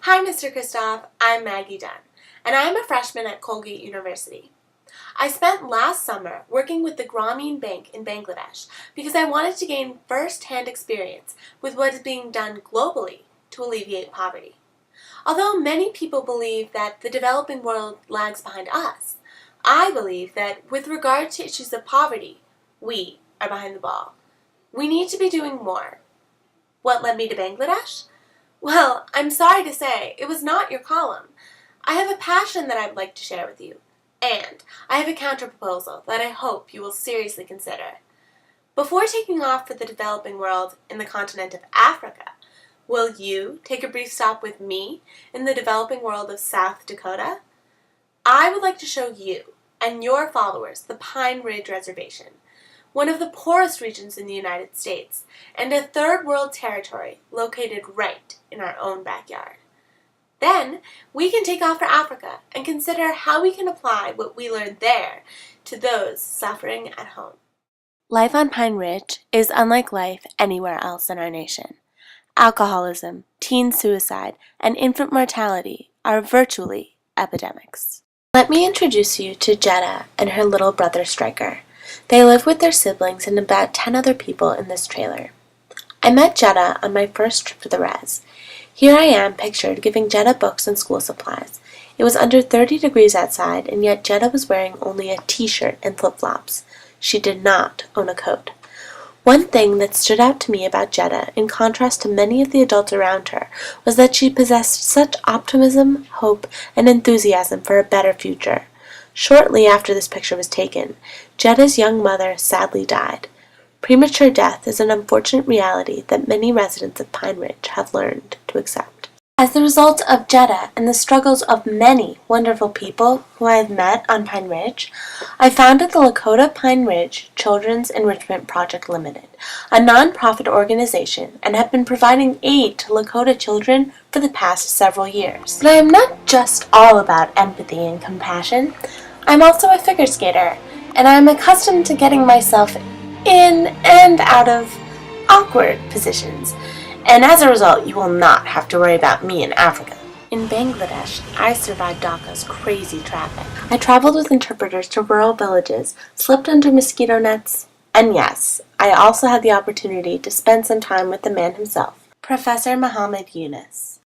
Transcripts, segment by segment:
Hi, Mr. Kristoff. I'm Maggie Dunne, and I am a freshman at Colgate University. I spent last summer working with the Grameen Bank in Bangladesh because I wanted to gain first-hand experience with what is being done globally to alleviate poverty. Although many people believe that the developing world lags behind us, I believe that with regard to issues of poverty, we are behind the ball. We need to be doing more. What led me to Bangladesh? Well, I'm sorry to say, it was not your column. I have a passion that I'd like to share with you, and I have a counterproposal that I hope you will seriously consider. Before taking off for the developing world in the continent of Africa, will you take a brief stop with me in the developing world of South Dakota? I would like to show you and your followers the Pine Ridge Reservation, one of the poorest regions in the United States, and a third world territory located right in our own backyard. Then we can take off for Africa and consider how we can apply what we learned there to those suffering at home. Life on Pine Ridge is unlike life anywhere else in our nation. Alcoholism, teen suicide, and infant mortality are virtually epidemics. Let me introduce you to Jetta and her little brother Striker. They live with their siblings and about 10 other people in this trailer. I met Jetta on my first trip to the res. Here I am pictured giving Jetta books and school supplies. It was under 30 degrees outside, and yet Jetta was wearing only a t-shirt and flip-flops. She did not own a coat. One thing that stood out to me about Jetta, in contrast to many of the adults around her, was that she possessed such optimism, hope, and enthusiasm for a better future. Shortly after this picture was taken, Jetta's young mother sadly died. Premature death is an unfortunate reality that many residents of Pine Ridge have learned to accept. As the result of Jetta and the struggles of many wonderful people who I have met on Pine Ridge, I founded the Lakota Pine Ridge Children's Enrichment Project Limited, a non-profit organization, and have been providing aid to Lakota children for the past several years. But I am not just all about empathy and compassion. I'm also a figure skater, and I am accustomed to getting myself in and out of awkward positions. And as a result, you will not have to worry about me in Africa. In Bangladesh, I survived Dhaka's crazy traffic. I traveled with interpreters to rural villages, slept under mosquito nets, and yes, I also had the opportunity to spend some time with the man himself, Professor Muhammad Yunus.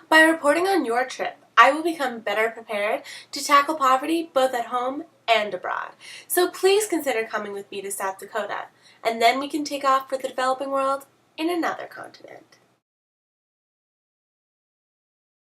By reporting on your trip, I will become better prepared to tackle poverty both at home and abroad. So please consider coming with me to South Dakota, and then we can take off for the developing world in another continent.